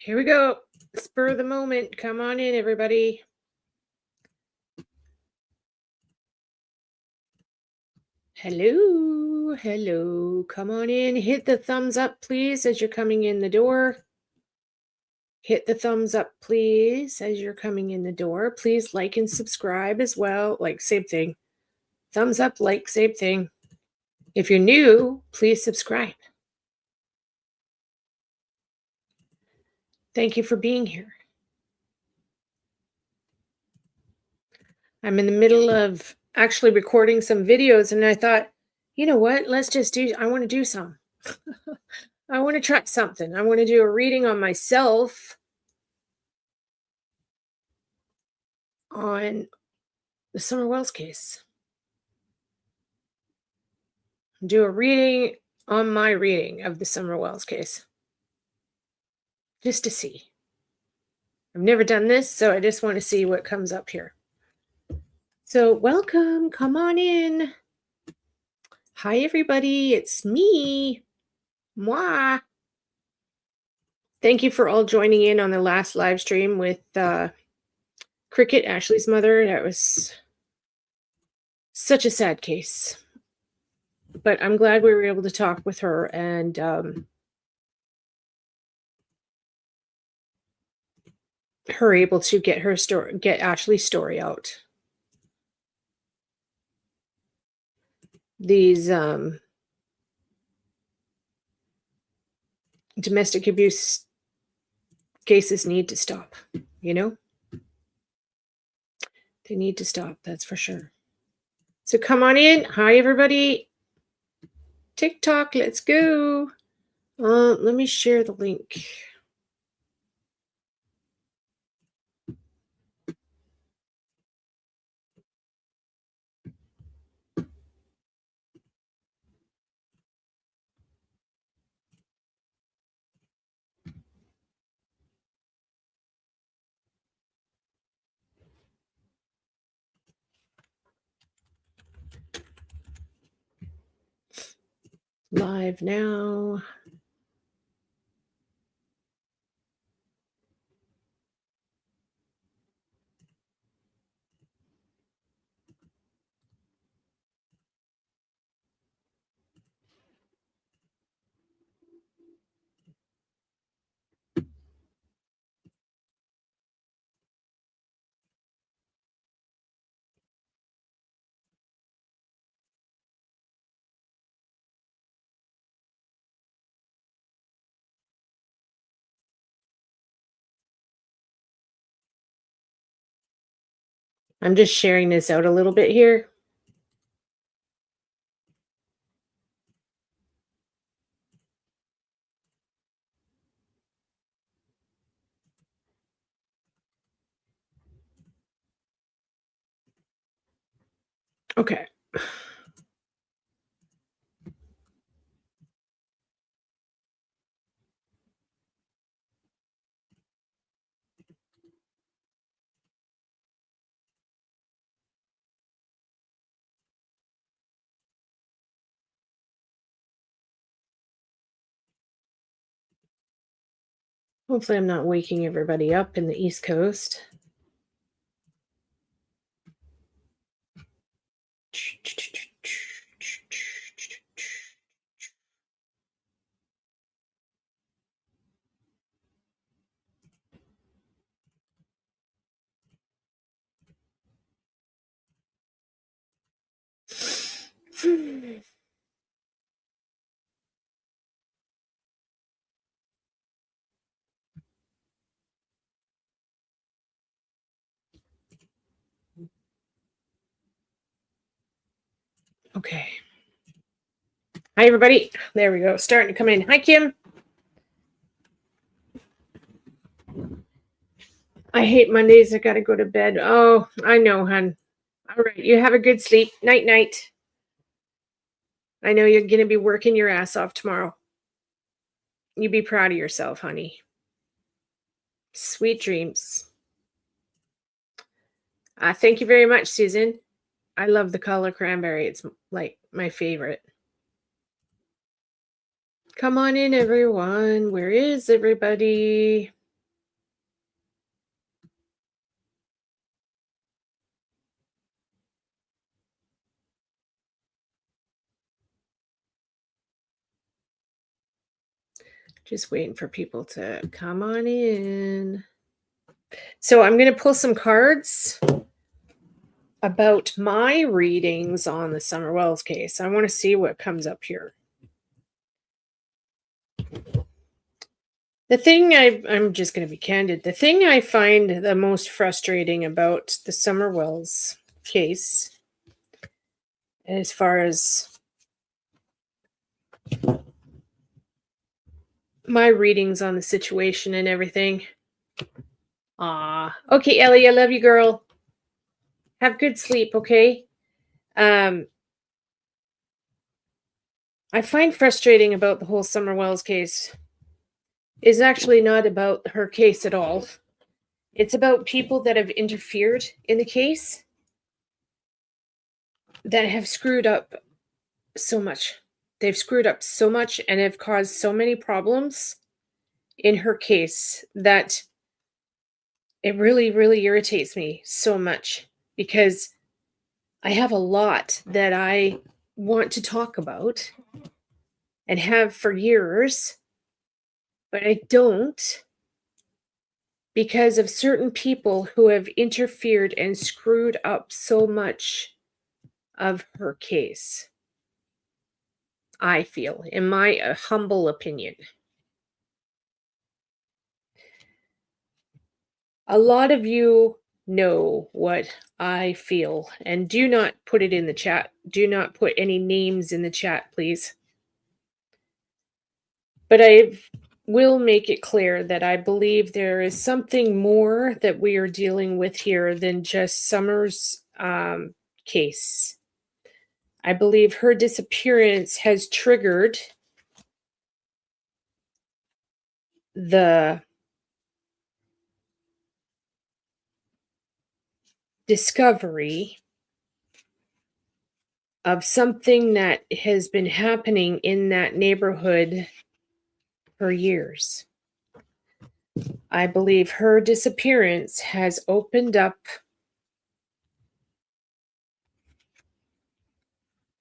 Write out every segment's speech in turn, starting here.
Here we go. Spur of the moment. Come on in, everybody. Hello. Hello. Come on in. Hit the thumbs up, please, as you're coming in the door. Hit the thumbs up, please, as you're coming in the door. Please like and subscribe as well. Like, same thing. Thumbs up, like, same thing. If you're new, please subscribe. Thank you for being here. I'm in the middle of actually recording some videos, and I thought, you know what? I want to do some. I want to try something. I want to do a reading on myself on the summerwells case. Do a reading on my reading of the summerwells case. Just to see. I've never done this, so I just want to see what comes up here. So welcome. Come on in. Hi, everybody. It's me. Moi. Thank you for all joining in on the last live stream with Cricket, Ashley's mother. That was such a sad case. But I'm glad we were able to talk with her and her able to get Ashley's story out. These domestic abuse cases need to stop, you know? They need to stop, that's for sure. So come on in. Hi, everybody. TikTok, let's go. Let me share the link. Live now. I'm just sharing this out a little bit here. Okay. Hopefully I'm not waking everybody up in the East Coast. Okay. Hi, everybody. There we go. Starting to come in. Hi, Kim. I hate Mondays. I got to go to bed. Oh, I know, hun. All right. You have a good sleep. Night, night. I know you're going to be working your ass off tomorrow. You be proud of yourself, honey. Sweet dreams. Thank you very much, Susan. I love the color cranberry. It's like my favorite. Come on in, everyone. Where is everybody? Just waiting for people to come on in. So I'm going to pull some cards about my readings on the Summerwells case. I want to see what comes up here. The thing I'm just going to be candid. The thing I find the most frustrating about the Summerwells case, as far as my readings on the situation and everything. Okay, Ellie, I love you, girl. Have good sleep, okay? I find frustrating about the whole Summerwells case is actually not about her case at all. It's about people that have interfered in the case that have screwed up so much. They've screwed up so much and have caused so many problems in her case that it really, really irritates me so much because I have a lot that I want to talk about and have for years, but I don't because of certain people who have interfered and screwed up so much of her case. I feel, in my humble opinion. A lot of you know what I feel, and do not put it in the chat. Do not put any names in the chat, please. But I will make it clear that I believe there is something more that we are dealing with here than just Summer's case. I believe her disappearance has triggered the discovery of something that has been happening in that neighborhood for years. I believe her disappearance has opened up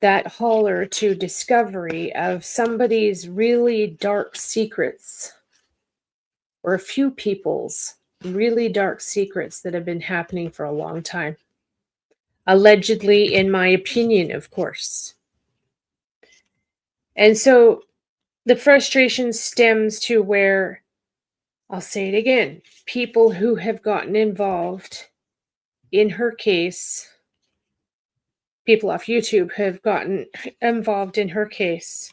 that holler to discovery of somebody's really dark secrets, or a few people's really dark secrets that have been happening for a long time. Allegedly, in my opinion, of course. And so the frustration stems to where, I'll say it again, people who have gotten involved in her case, people off YouTube have gotten involved in her case.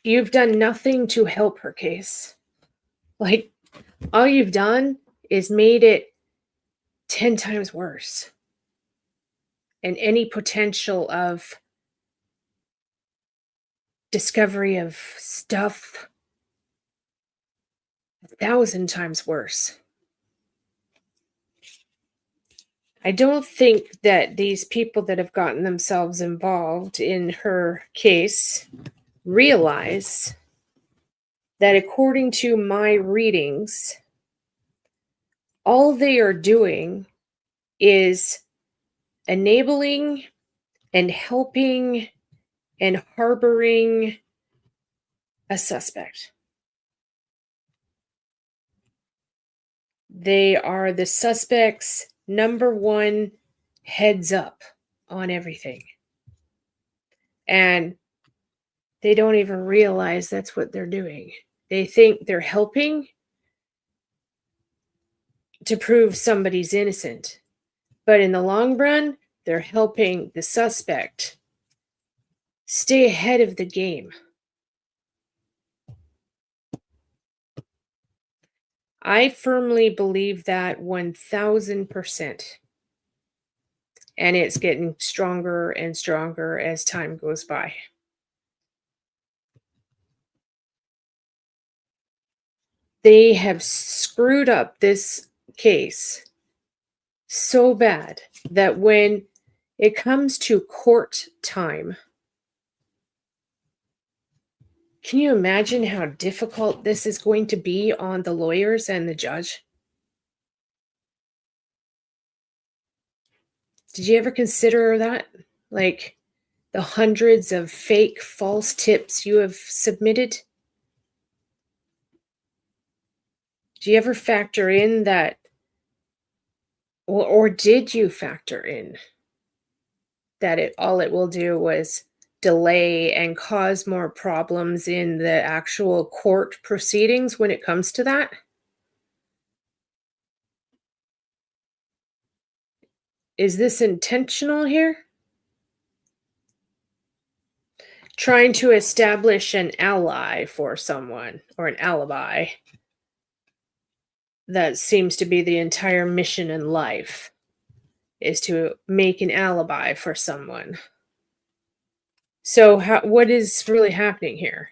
You've done nothing to help her case. Like, all you've done is made it 10 times worse. And any potential of discovery of stuff 1,000 times worse. I don't think that these people that have gotten themselves involved in her case realize that according to my readings, all they are doing is enabling and helping and harboring a suspect. They are the suspect's number one heads up on everything. And they don't even realize that's what they're doing. They think they're helping to prove somebody's innocent. But in the long run, they're helping the suspect stay ahead of the game. I firmly believe that 1,000%. And it's getting stronger and stronger as time goes by. They have screwed up this case so bad that when it comes to court time, can you imagine how difficult this is going to be on the lawyers and the judge? Did you ever consider that? Like, the hundreds of fake false tips you have submitted? Do you ever factor in that, or did you factor in that all it will do was delay and cause more problems in the actual court proceedings when it comes to that? Is this intentional here? Trying to establish an ally for someone or an alibi. That seems to be the entire mission in life, is to make an alibi for someone. So what is really happening here?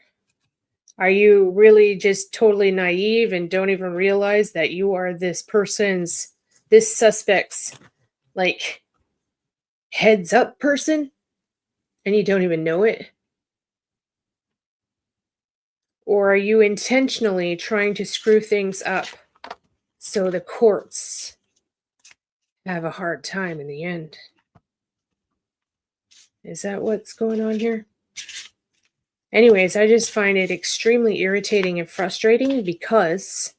Are you really just totally naive and don't even realize that you are this suspect's, like, heads up person, and you don't even know it? Or are you intentionally trying to screw things up so the courts have a hard time in the end? Is that what's going on here? Anyways, I just find it extremely irritating and frustrating because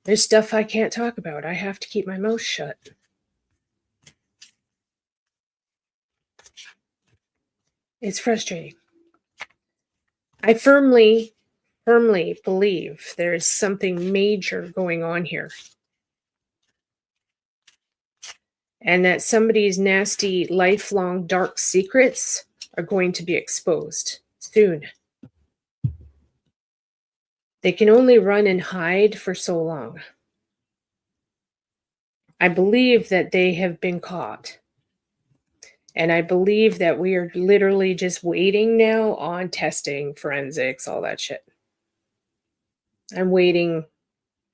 there's stuff I can't talk about. I have to keep my mouth shut. It's frustrating. I firmly believe there is something major going on here. And that somebody's nasty, lifelong dark secrets are going to be exposed soon. They can only run and hide for so long. I believe that they have been caught. And I believe that we are literally just waiting now on testing, forensics, all that shit. I'm waiting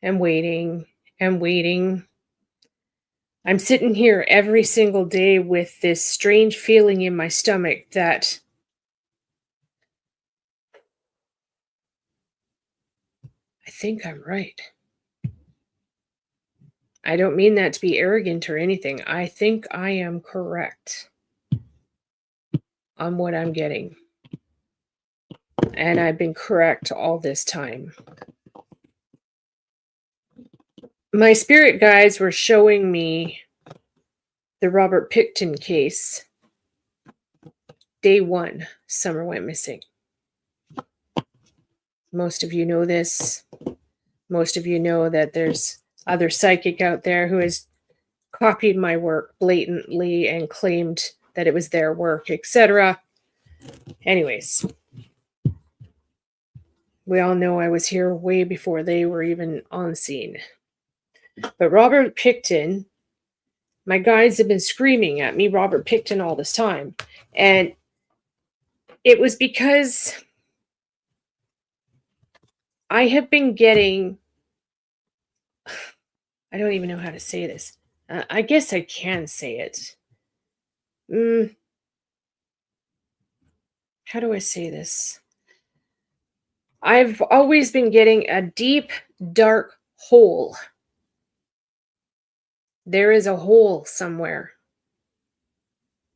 and waiting and waiting. I'm sitting here every single day with this strange feeling in my stomach that I think I'm right. I don't mean that to be arrogant or anything. I think I am correct on what I'm getting. And I've been correct all this time. My spirit guides were showing me the Robert Pickton case. Day 1, Summer went missing. Most of you know this. Most of you know that there's other psychic out there who has copied my work blatantly and claimed that it was their work, etc. Anyways, we all know I was here way before they were even on scene. But Robert Pickton, my guides have been screaming at me, Robert Pickton, all this time. And it was because I have been getting, I don't even know how to say this. I guess I can say it. How do I say this? I've always been getting a deep, dark hole. There is a hole somewhere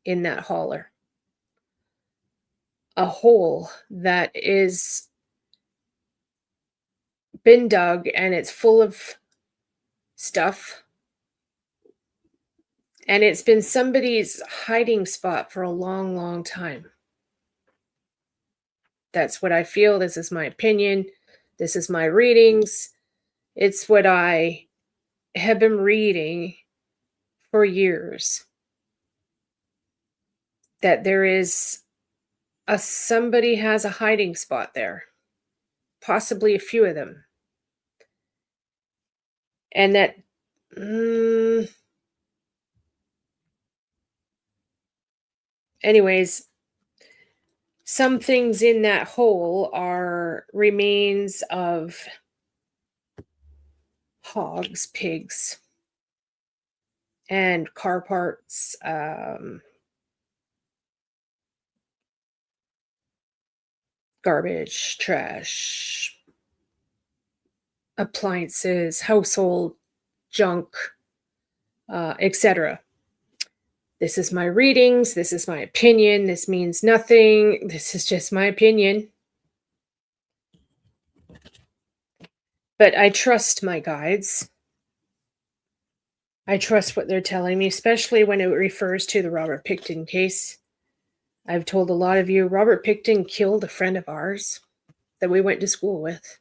in that holler. A hole that is been dug and it's full of stuff. And it's been somebody's hiding spot for a long, long time. That's what I feel. This is my opinion. This is my readings. It's what I have been reading for years. That there is somebody has a hiding spot there. Possibly a few of them. And that anyways, some things in that hole are remains of hogs, pigs, and car parts, garbage, trash, appliances, household junk, etc. This is my readings. This is my opinion. This means nothing. This is just my opinion. But I trust my guides. I trust what they're telling me, especially when it refers to the Robert Pickton case. I've told a lot of you, Robert Pickton killed a friend of ours that we went to school with.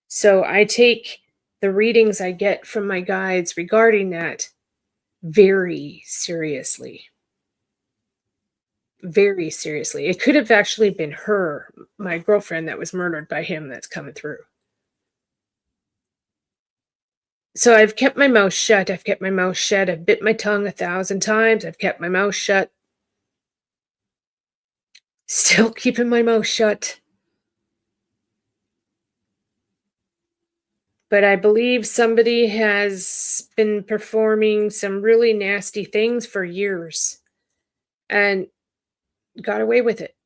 So I take the readings I get from my guides regarding that very seriously. Very seriously. It could have actually been her, my girlfriend, that was murdered by him that's coming through. So I've kept my mouth shut. I've kept my mouth shut. I've bit my tongue 1,000 times. I've kept my mouth shut. Still keeping my mouth shut. But I believe somebody has been performing some really nasty things for years and got away with it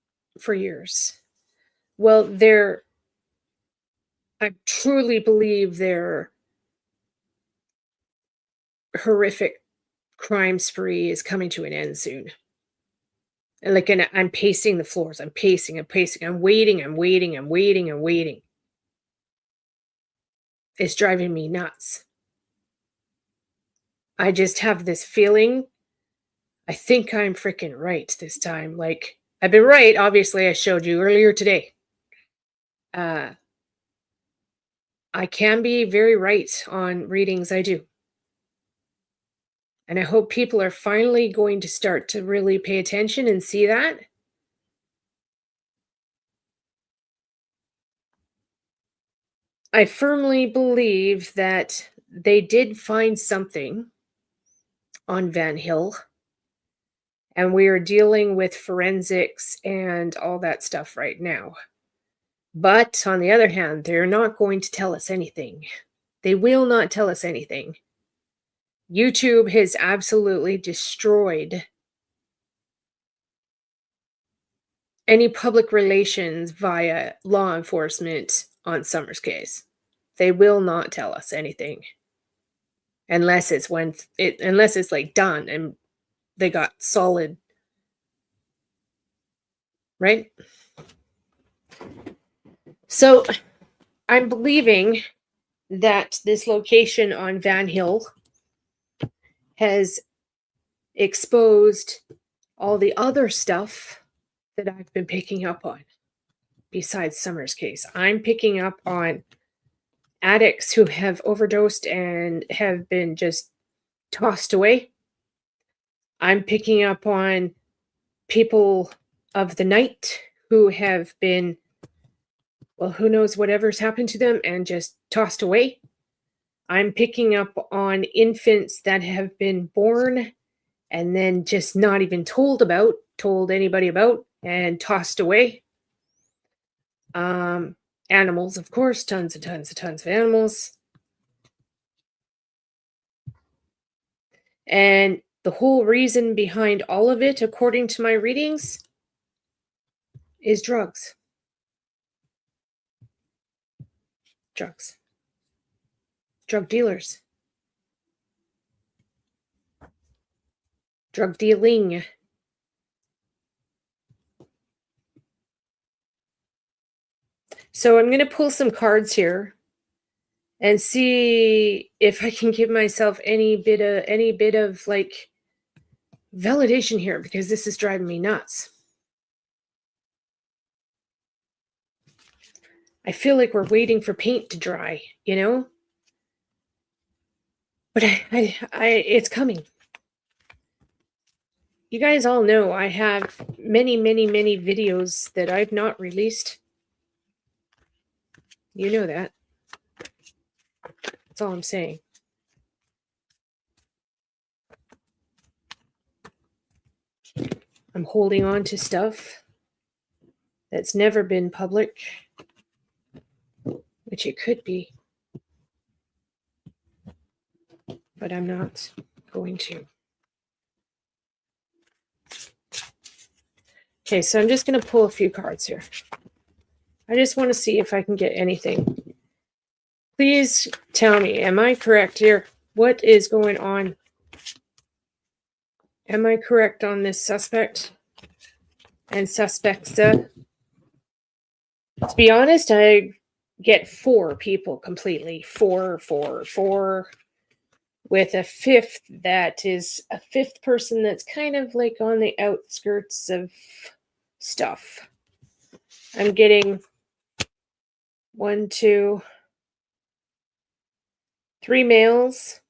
for years. Well, I truly believe their horrific crime spree is coming to an end soon. And I'm pacing the floors. I'm pacing. I'm waiting. It's driving me nuts. I just have this feeling. I think I'm freaking right this time. Like, I've been right. Obviously, I showed you earlier today. I can be very right on readings I do. And I hope people are finally going to start to really pay attention and see that. I firmly believe that they did find something on Van Hill, and we are dealing with forensics and all that stuff right now. But on the other hand, they're not going to tell us anything. They will not tell us anything. YouTube has absolutely destroyed any public relations via law enforcement on Summer's case. They will not tell us anything unless it's like done and they got solid, right? So I'm believing that this location on Van Hill has exposed all the other stuff that I've been picking up on besides Summer's case. I'm picking up on addicts who have overdosed and have been just tossed away. I'm picking up on people of the night who have been, well, who knows whatever's happened to them and just tossed away. I'm picking up on infants that have been born and then just not even told anybody about, and tossed away. Animals, of course, tons of animals. And the whole reason behind all of it, according to my readings, is drugs. Drugs. Drug dealers. Drug dealing. So I'm going to pull some cards here and see if I can give myself any bit of like validation here, because this is driving me nuts. I feel like we're waiting for paint to dry, you know? But it's coming. You guys all know I have many videos that I've not released. You know that. That's all I'm saying. I'm holding on to stuff that's never been public, which it could be, but I'm not going to. Okay, so I'm just going to pull a few cards here. I just want to see if I can get anything. Please tell me, am I correct here? What is going on? Am I correct on this suspect and suspecta? To be honest, I get 4 people completely. Four, with a fifth that is a fifth person that's kind of like on the outskirts of stuff. I'm getting 1, 2, 3 males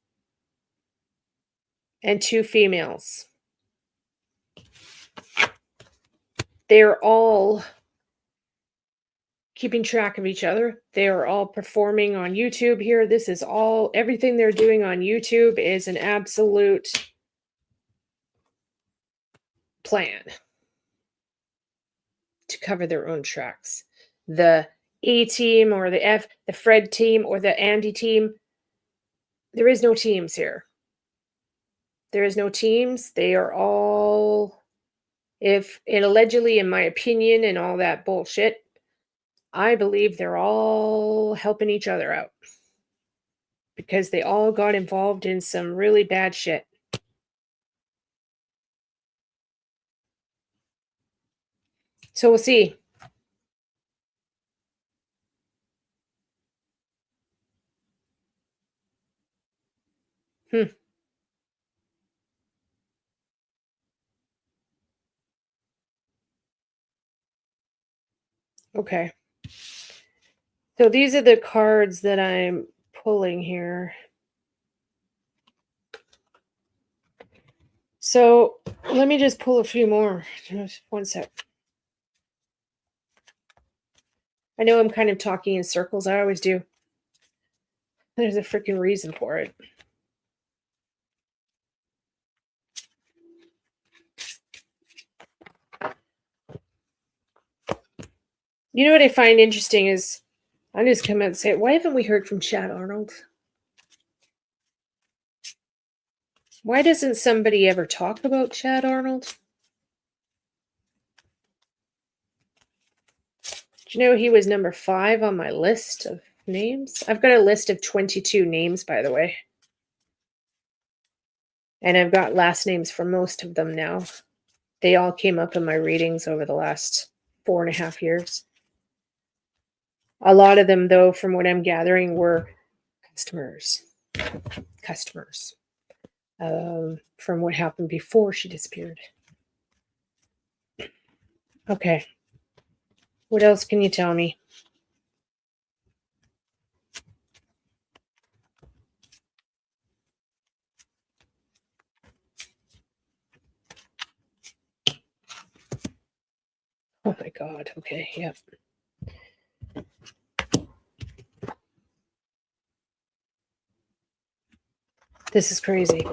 and 2 females. They're all keeping track of each other. They are all performing on YouTube here. This is all, everything they're doing on YouTube is an absolute plan to cover their own tracks. The A team or the Fred team or the Andy team, there is no teams here. There is no teams. They are all, if it allegedly, in my opinion, and all that bullshit, I believe they're all helping each other out because they all got involved in some really bad shit. So we'll see. Okay. So these are the cards that I'm pulling here. So let me just pull a few more. Just 1 sec. I know I'm kind of talking in circles. I always do. There's a freaking reason for it. You know what I find interesting is, I'm just come out and say, why haven't we heard from Chad Arnold? Why doesn't somebody ever talk about Chad Arnold? Do you know he was number 5 on my list of names? I've got a list of 22 names, by the way. And I've got last names for most of them now. They all came up in my readings over the last 4.5 years. A lot of them, though, from what I'm gathering, were customers. From what happened before she disappeared. Okay. What else can you tell me? Oh my God. Okay. Yep. This is crazy.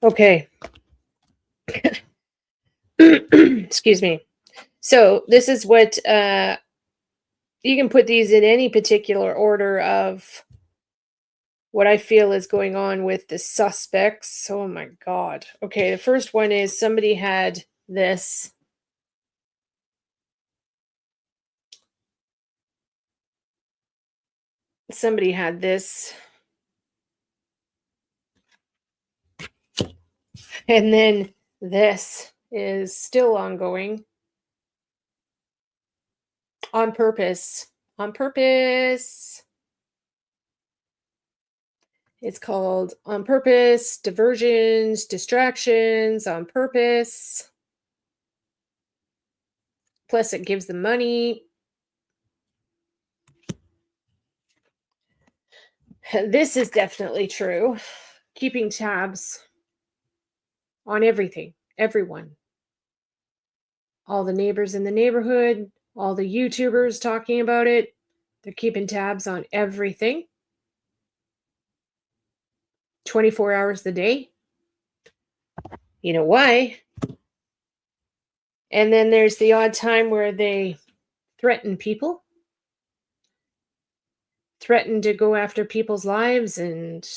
Okay. Excuse me. So this is what you can put these in any particular order of what I feel is going on with the suspects. Oh my God. Okay, the first one is somebody had this. Somebody had this. And then this is still ongoing. On purpose. On purpose. It's called On Purpose, Diversions, Distractions, On Purpose. Plus, it gives them money. This is definitely true. Keeping tabs on everything, everyone. All the neighbors in the neighborhood, all the YouTubers talking about it. They're keeping tabs on everything. 24 hours a day. You know why? And then there's the odd time where they threaten people. Threaten to go after people's lives and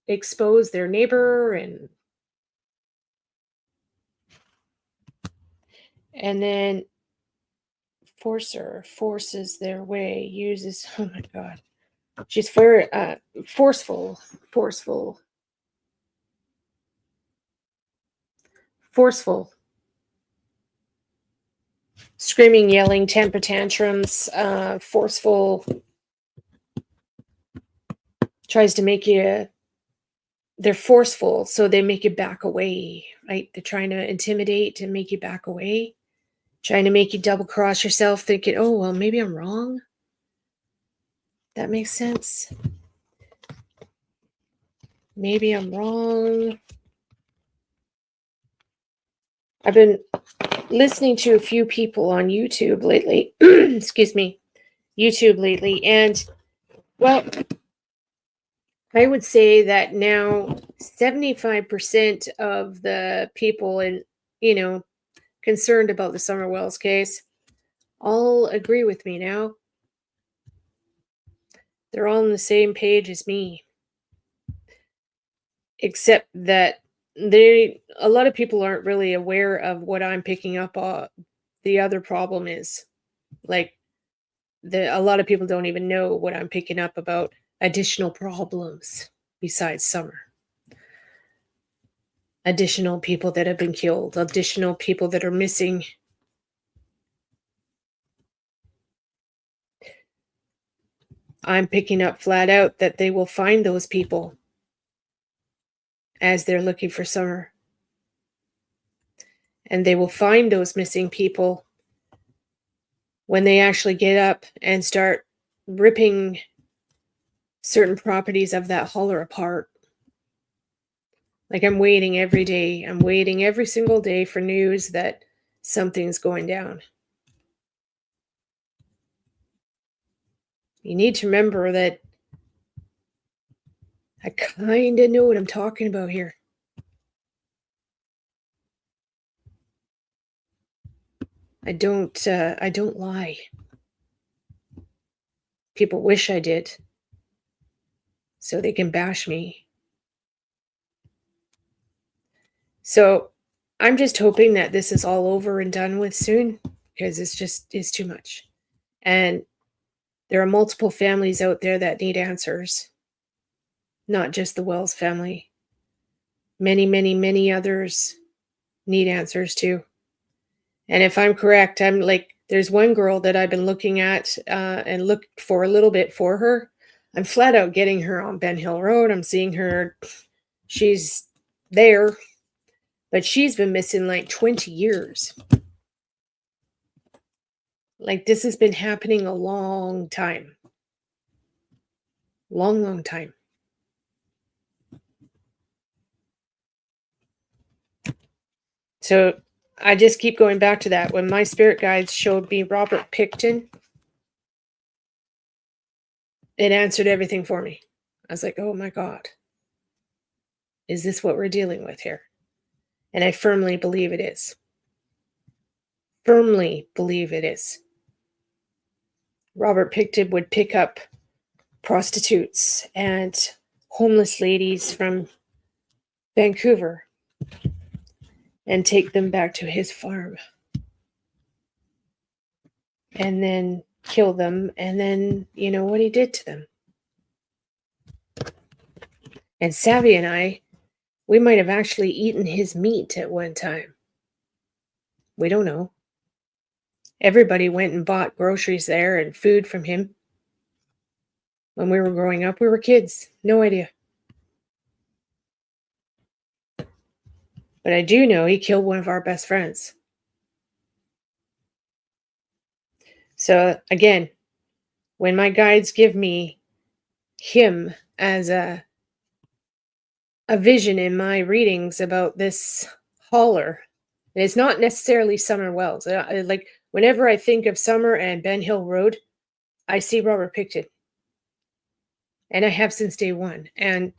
expose their neighbor and then forces their way, uses, oh my God. She's very forceful. forceful, screaming, yelling, temper tantrums, forceful, tries to make you, they're forceful, so they make you back away, right? They're trying to intimidate and make you back away, trying to make you double cross yourself, thinking, oh, well, maybe I'm wrong. That makes sense. Maybe I'm wrong. I've been listening to a few people on YouTube lately. Excuse me. YouTube lately. And, well, I would say that now 75% of the people concerned about the Summerwells case all agree with me now. They're all on the same page as me. Except that a lot of people aren't really aware of what I'm picking up on. The other problem is, like, a lot of people don't even know what I'm picking up about additional problems besides summer. Additional people that have been killed, additional people that are missing. I'm picking up flat out that they will find those people as they're looking for summer. And they will find those missing people when they actually get up and start ripping certain properties of that holler apart. Like, I'm waiting every day. I'm waiting every single day for news that something's going down. You need to remember that I kind of know what I'm talking about here. I don't lie. People wish I did, so they can bash me. So I'm just hoping that this is all over and done with soon, because it's too much. And there are multiple families out there that need answers, not just the Wells family. Many, many, many others need answers too. And if I'm correct, I'm like, there's one girl that I've been looking at and looked for a little bit for her. I'm flat out getting her on Ben Hill Road. I'm seeing her. She's there, but she's been missing like 20 years. Like, this has been happening a long time. Long, long time. So I just keep going back to that. When my spirit guides showed me Robert Picton, it answered everything for me. I was like, oh my God. Is this what we're dealing with here? And I firmly believe it is. Firmly believe it is. Robert Picton would pick up prostitutes and homeless ladies from Vancouver and take them back to his farm. And then kill them. And then, you know what he did to them. And Savvy and I, we might have actually eaten his meat at one time. We don't know. Everybody went and bought groceries there and food from him. When we were growing up, we were kids. No idea. But I do know he killed one of our best friends. So again, when my guides give me him as a vision in my readings about this holler, and it's not necessarily Summer Wells. Like, whenever I think of Summer and Ben Hill Road, I see Robert Picton. And I have since day one. And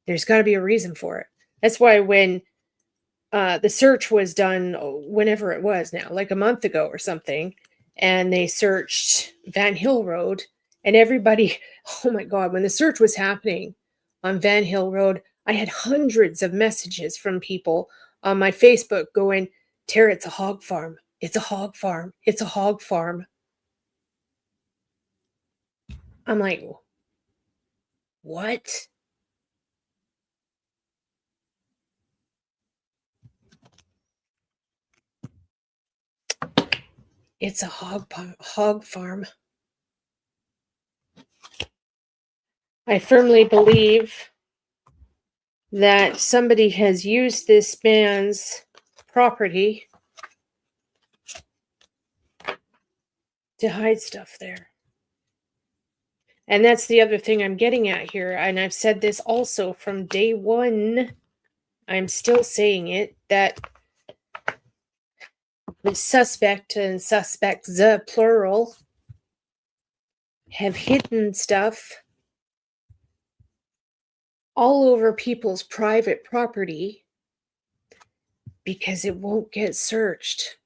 there's got to be a reason for it. That's why when the search was done, whenever it was now, like a month ago or something, and they searched Van Hill Road, and everybody, oh my God, when the search was happening on Van Hill Road, I had hundreds of messages from people on my Facebook going, Tara, it's a hog farm. It's a hog farm. It's a hog farm. I'm like, what? It's a hog farm. I firmly believe that somebody has used this man's property to hide stuff there. And that's the other thing I'm getting at here. And I've said this also from day one. I'm still saying it, that the suspect and suspects, plural, have hidden stuff all over people's private property because it won't get searched.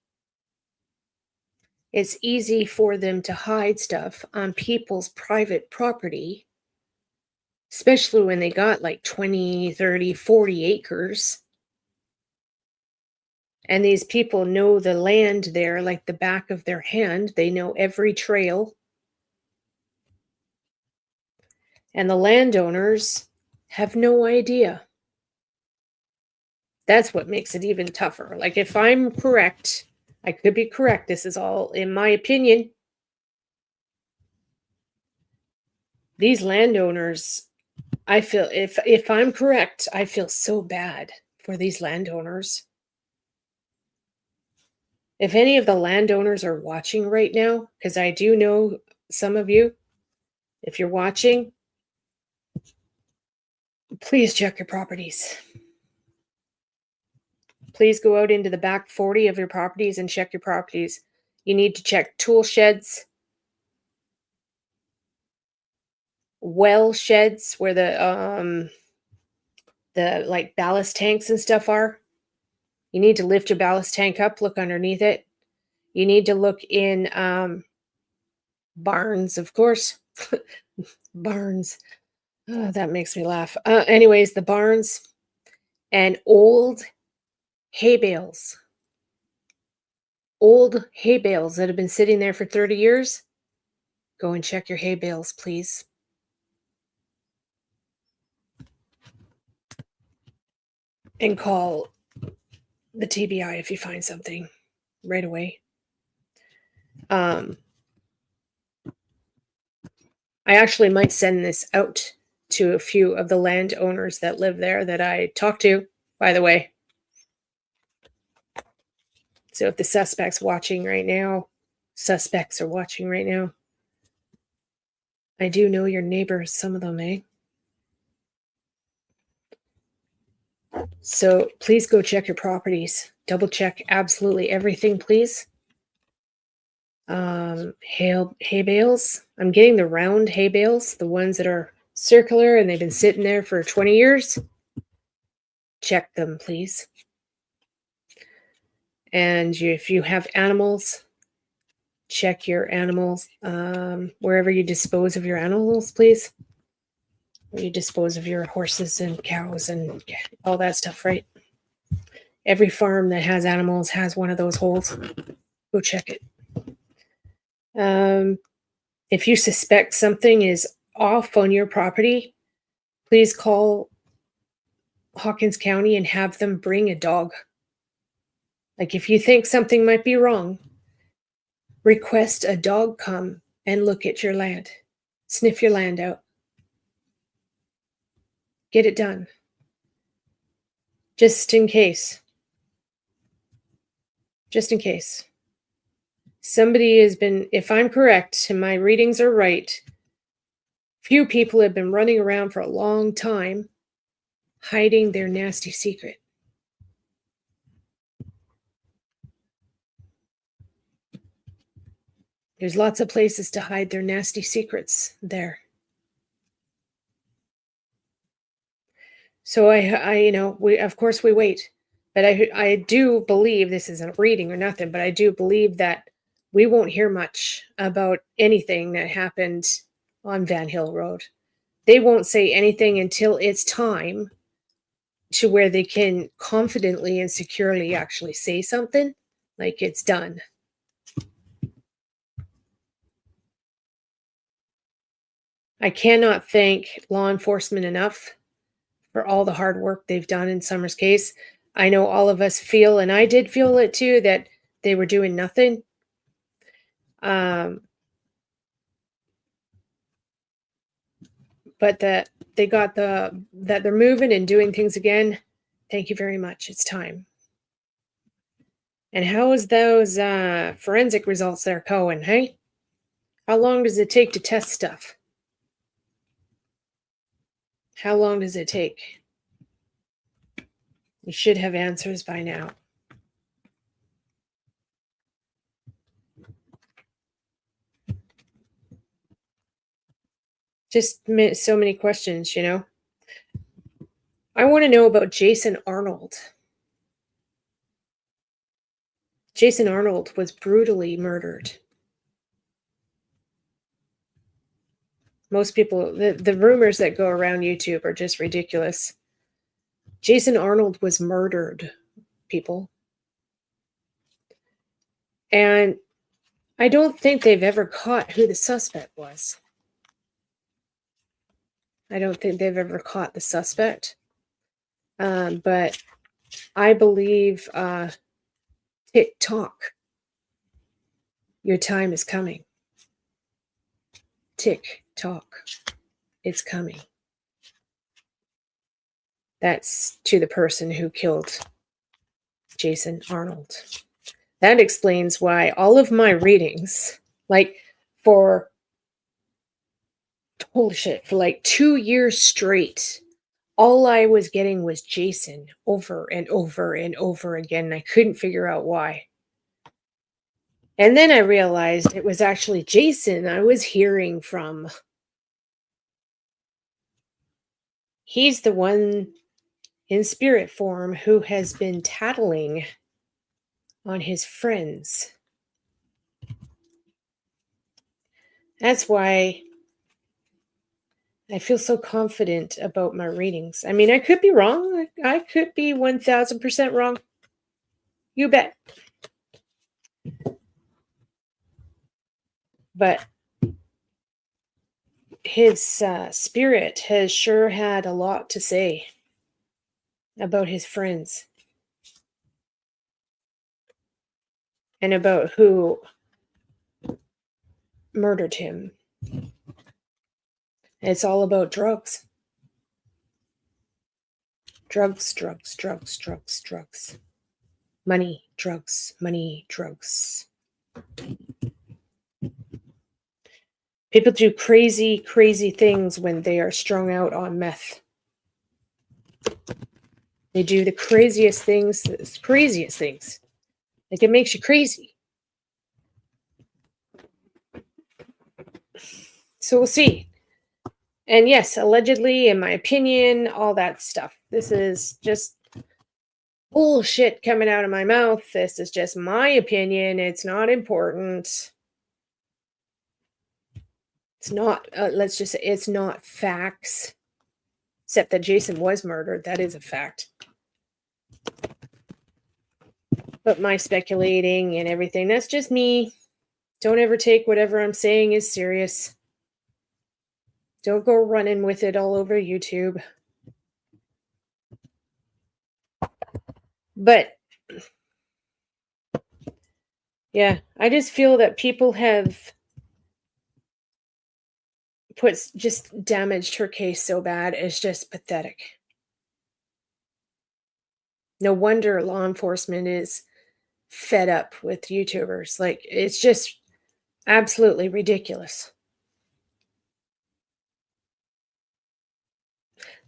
It's easy for them to hide stuff on people's private property, especially when they got like 20, 30, 40 acres. And these people know the land there like the back of their hand. They know every trail. And the landowners have no idea. That's what makes it even tougher. Like, if I'm correct, I could be correct. This is all in my opinion. These landowners, I feel, if I'm correct, I feel so bad for these landowners. If any of the landowners are watching right now, because I do know some of you, if you're watching, please check your properties. Please go out into the back 40 of your properties and check your properties. You need to check tool sheds, well sheds where the like ballast tanks and stuff are. You need to lift your ballast tank up, look underneath it. You need to look in barns, of course. Barns. Oh, that makes me laugh. Anyways, the barns and old hay bales. Old hay bales that have been sitting there for 30 years. Go and check your hay bales, please. And call the TBI if you find something right away. I actually might send this out to a few of the landowners that live there that I talked to, by the way. So if the suspects are watching right now, I do know your neighbors, some of them, eh? So please go check your properties. Double check absolutely everything, please. Hay bales. I'm getting the round hay bales, the ones that are circular and they've been sitting there for 20 years. Check them, please. And if you have animals, check your animals. Wherever you dispose of your animals, please. Where you dispose of your horses and cows and all that stuff, right? Every farm that has animals has one of those holes. Go check it. If you suspect something is off on your property, please call Hawkins County and have them bring a dog. Like, if you think something might be wrong, request a dog come and look at your land. Sniff your land out. Get it done. Just in case. Just in case. Somebody has been, if I'm correct and my readings are right, few people have been running around for a long time hiding their nasty secret. There's lots of places to hide their nasty secrets there. So we of course we wait, but I do believe, this isn't a reading or nothing, but I do believe that we won't hear much about anything that happened on Van Hill Road. They won't say anything until it's time to where they can confidently and securely actually say something, like it's done. I cannot thank law enforcement enough for all the hard work they've done in Summer's case. I know all of us feel, and I did feel it too, that they were doing nothing. But that they got that they're moving and doing things again. Thank you very much. It's time. And how is those forensic results there, Cohen? Hey, how long does it take to test stuff? How long does it take? You should have answers by now. Just so many questions, you know. I want to know about Jason Arnold. Jason Arnold was brutally murdered. Most people, the rumors that go around YouTube are just ridiculous. Jason Arnold was murdered, people. And I don't think they've ever caught who the suspect was. I don't think they've ever caught the suspect. But I believe tick-tock, your time is coming. Tick-tock, it's coming. That's to the person who killed Jason Arnold. That explains why all of my readings, like for, holy shit, for like 2 years straight, all I was getting was Jason over and over and over again. And I couldn't figure out why. And then I realized it was actually Jason I was hearing from. He's the one in spirit form who has been tattling on his friends. That's why I feel so confident about my readings. I mean, I could be wrong. I could be 1000% wrong. You bet. But his spirit has sure had a lot to say about his friends and about who murdered him. It's all about drugs. Drugs, drugs, drugs, drugs, drugs. Money, drugs, money, drugs. People do crazy, crazy things when they are strung out on meth. They do the craziest things, Like, it makes you crazy. So we'll see. And yes, allegedly, in my opinion, all that stuff. This is just bullshit coming out of my mouth. This is just my opinion. It's not important. It's not, let's just say, it's not facts. Except that Jason was murdered. That is a fact. But my speculating and everything, that's just me. Don't ever take whatever I'm saying as serious. Don't go running with it all over YouTube. But yeah, I just feel that people have just damaged her case so bad. It's just pathetic. No wonder law enforcement is fed up with YouTubers. Like, it's just absolutely ridiculous.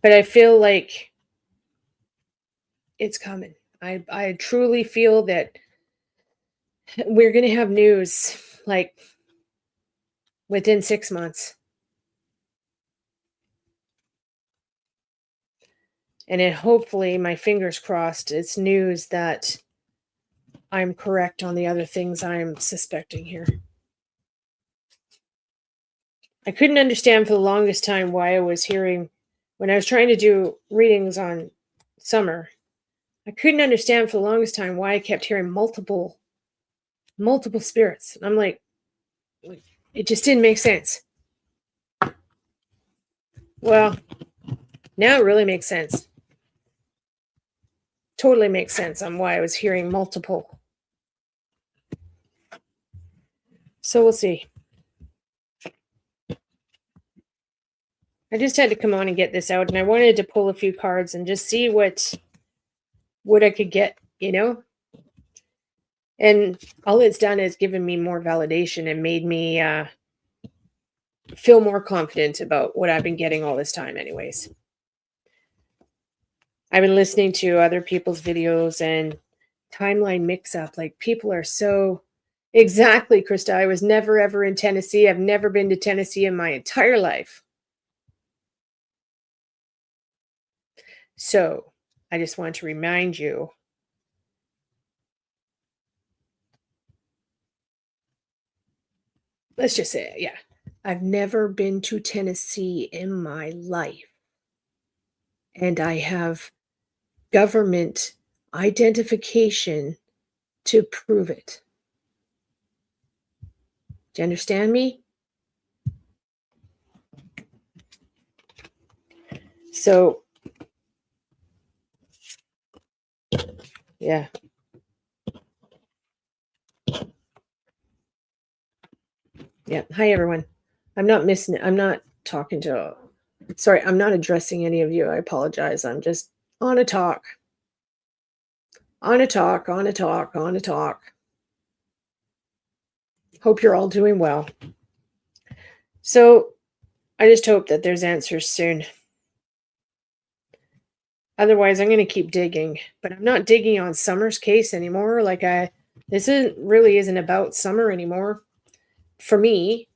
But I feel like it's coming. I truly feel that we're going to have news like within 6 months. And it hopefully, my fingers crossed, it's news that I'm correct on the other things I'm suspecting here. I couldn't understand for the longest time why I was hearing, when I was trying to do readings on summer, I couldn't understand for the longest time why I kept hearing multiple spirits. I'm like, it just didn't make sense. Well, now it really makes sense. Totally makes sense on why I was hearing multiple. So we'll see. I just had to come on and get this out, and I wanted to pull a few cards and just see what I could get, you know? And all it's done is given me more validation and made me feel more confident about what I've been getting all this time anyways. I've been listening to other people's videos and timeline mix up. Like, people are so exactly, Krista. I was never ever in Tennessee. I've never been to Tennessee in my entire life. So I just want to remind you, let's just say, yeah, I've never been to Tennessee in my life. And I have government identification to prove it. Do you understand me? So, yeah. Yeah. Hi, everyone. I'm not talking to, sorry, I'm not addressing any of you. I apologize. I'm just on a talk. On a talk. Hope you're all doing well. So, I just hope that there's answers soon. Otherwise, I'm going to keep digging, but I'm not digging on Summer's case anymore. This isn't about Summer anymore. For me,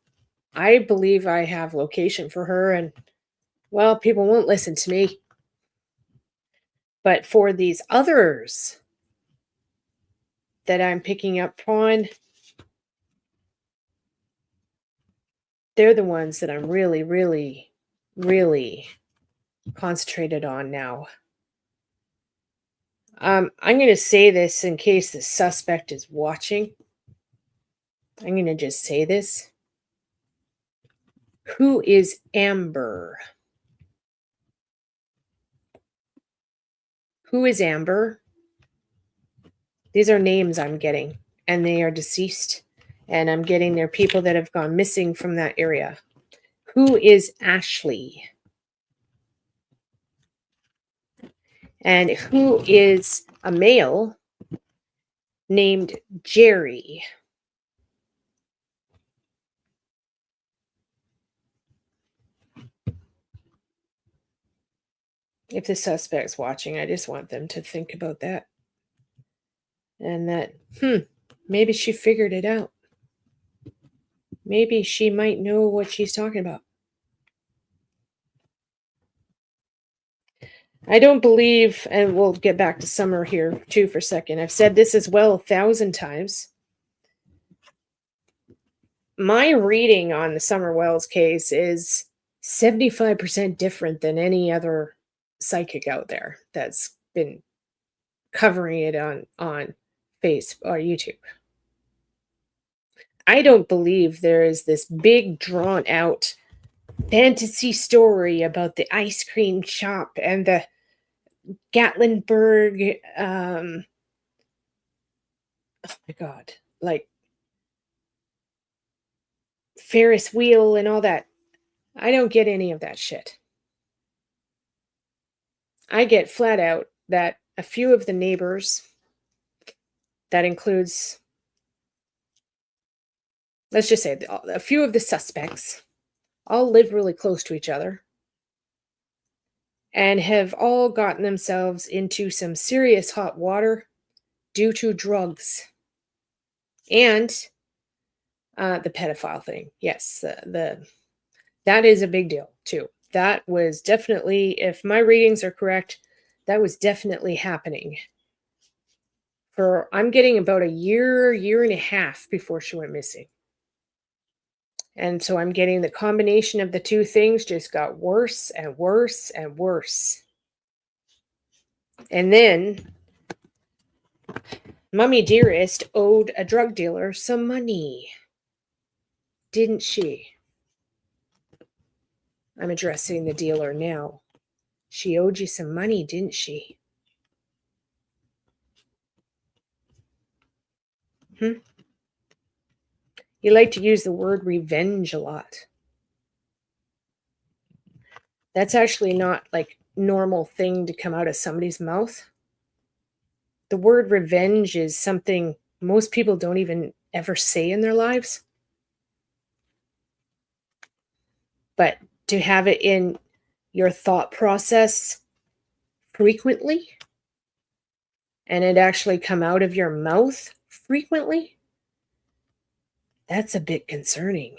I believe I have location for her, and well, people won't listen to me. But for these others that I'm picking up on, they're the ones that I'm really, really, really concentrated on now. I'm going to say this in case the suspect is watching. I'm going to just say this. Who is Amber? Who is Amber? These are names I'm getting, and they are deceased. And I'm getting their people that have gone missing from that area. Who is Ashley? And who is a male named Jerry? If the suspect's watching, I just want them to think about that. And that, maybe she figured it out. Maybe she might know what she's talking about. I don't believe, and we'll get back to Summer here too for a second. I've said this as well 1,000 times. My reading on the Summerwells case is 75% different than any other psychic out there that's been covering it on Facebook or YouTube. I don't believe there is this big drawn out fantasy story about the ice cream shop and the Gatlinburg oh my god, like Ferris wheel and all that. I don't get any of that shit. I get flat out that a few of the neighbors, that includes, let's just say, a few of the suspects, all live really close to each other and have all gotten themselves into some serious hot water due to drugs and the pedophile thing. Yes, that is a big deal too. That was definitely, if my readings are correct, that was definitely happening. I'm getting about a year and a half before she went missing. And so I'm getting the combination of the two things just got worse and worse and worse. And then Mummy Dearest owed a drug dealer some money. Didn't she? I'm addressing the dealer now. She owed you some money, didn't she? You like to use the word revenge a lot. That's actually not like normal thing to come out of somebody's mouth. The word revenge is something most people don't even ever say in their lives. But to have it in your thought process frequently and it actually come out of your mouth frequently, that's a bit concerning.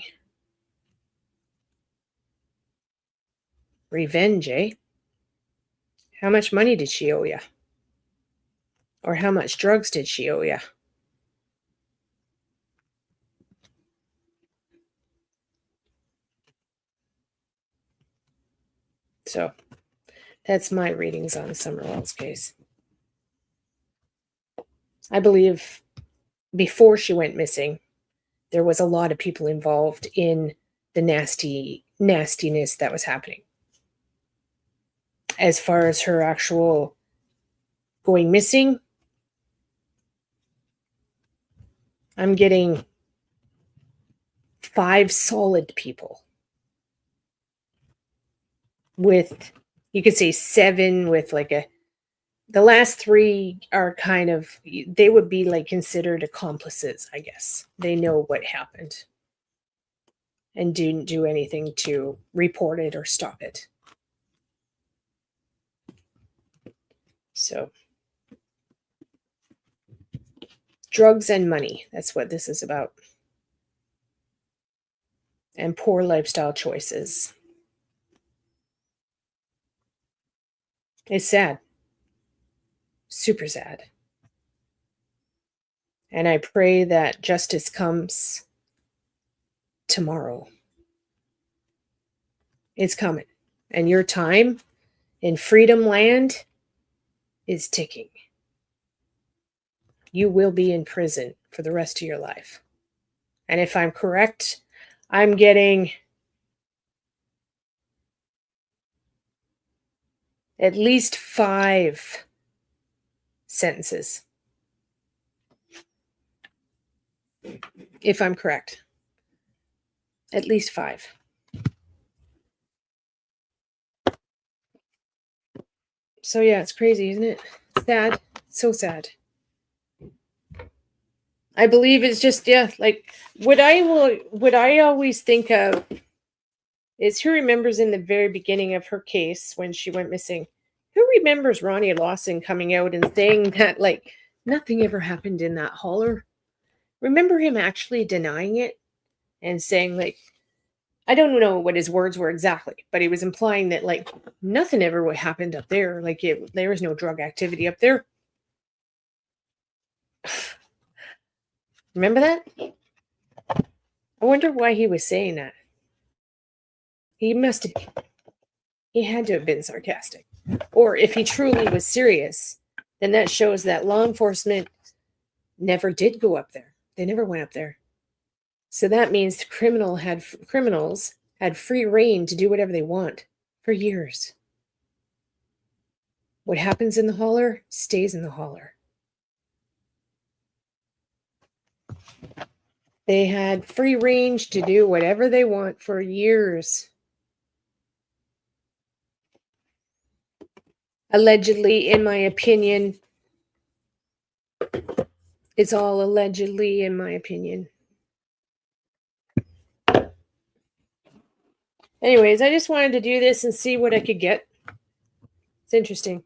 Revenge, eh? How much money did she owe you? Or how much drugs did she owe you? So that's my readings on the Summerwells case. I believe before she went missing, there was a lot of people involved in the nastiness that was happening. As far as her actual going missing, I'm getting 5 solid people. With, you could say 7 with like the last 3 are kind of, they would be like considered accomplices, I guess. They know what happened and didn't do anything to report it or stop it. So, drugs and money, that's what this is about. And poor lifestyle choices. It's sad. Super sad. And I pray that justice comes tomorrow. It's coming. And your time in freedom land is ticking. You will be in prison for the rest of your life. And if I'm correct, I'm getting at least 5 sentences. If I'm correct. At least 5. So yeah, it's crazy, isn't it? Sad. So sad. I believe it's just, yeah, like what I always think of is who remembers in the very beginning of her case when she went missing, who remembers Ronnie Lawson coming out and saying that like nothing ever happened in that holler? Remember him actually denying it and saying like, I don't know what his words were exactly, but he was implying that like nothing ever happened up there. Like there was no drug activity up there. Remember that? I wonder why he was saying that. He had to have been sarcastic. Or if he truly was serious, then that shows that law enforcement never did go up there. They never went up there. So that means the criminals had free reign to do whatever they want for years. What happens in the holler stays in the holler. They had free range to do whatever they want for years. Allegedly, in my opinion, it's all allegedly, in my opinion. Anyways, I just wanted to do this and see what I could get. It's interesting.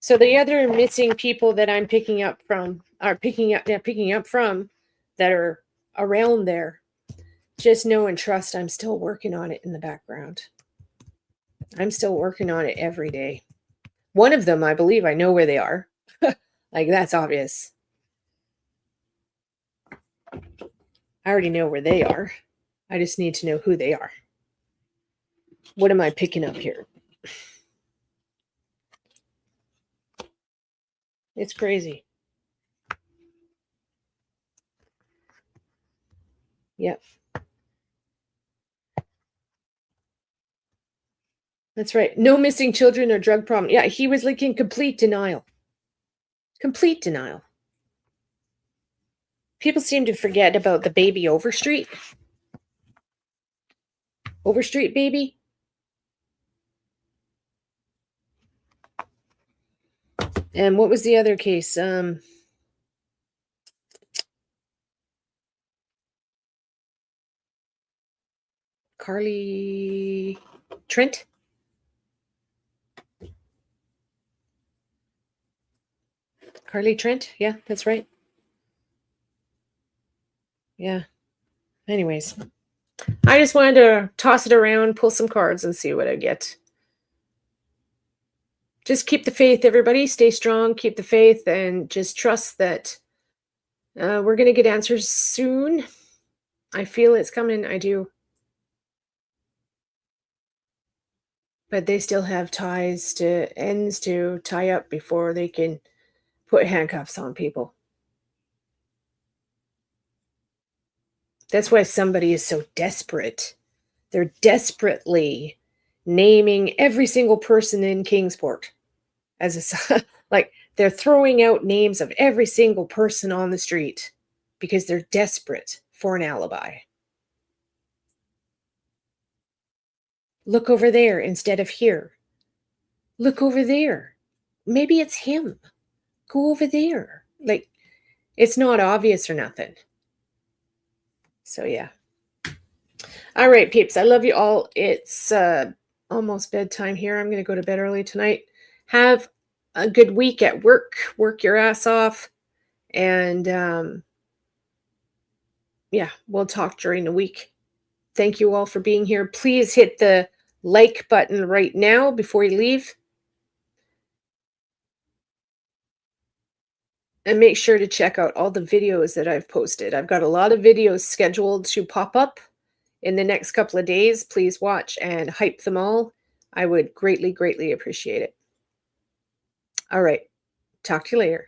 So the other missing people that I'm picking up from that are around there, just know and trust I'm still working on it in the background. I'm still working on it every day. One of them, I believe I know where they are. Like, that's obvious. I already know where they are. I just need to know who they are. What am I picking up here? It's crazy. Yep. That's right. No missing children or drug problem. Yeah, he was like in complete denial. Complete denial. People seem to forget about the baby Overstreet. Overstreet baby. And what was the other case? Carly Trent. Carly Trent. Yeah, that's right. Yeah. Anyways, I just wanted to toss it around, pull some cards, and see what I get. Just keep the faith, everybody. Stay strong, keep the faith, and just trust that we're going to get answers soon. I feel it's coming. I do. But they still have ends to tie up before they can put handcuffs on people. That's why somebody is so desperate. They're desperately naming every single person in Kingsport as a like they're throwing out names of every single person on the street because they're desperate for an alibi. Look over there instead of here. Look over there. Maybe it's him. Go over there. Like, it's not obvious or nothing. So, yeah. All right, peeps. I love you all. It's almost bedtime here. I'm going to go to bed early tonight. Have a good week at work. Work your ass off. And, yeah, we'll talk during the week. Thank you all for being here. Please hit the like button right now before you leave. And make sure to check out all the videos that I've posted. I've got a lot of videos scheduled to pop up in the next couple of days. Please watch and hype them all. I would greatly, greatly appreciate it. All right. Talk to you later.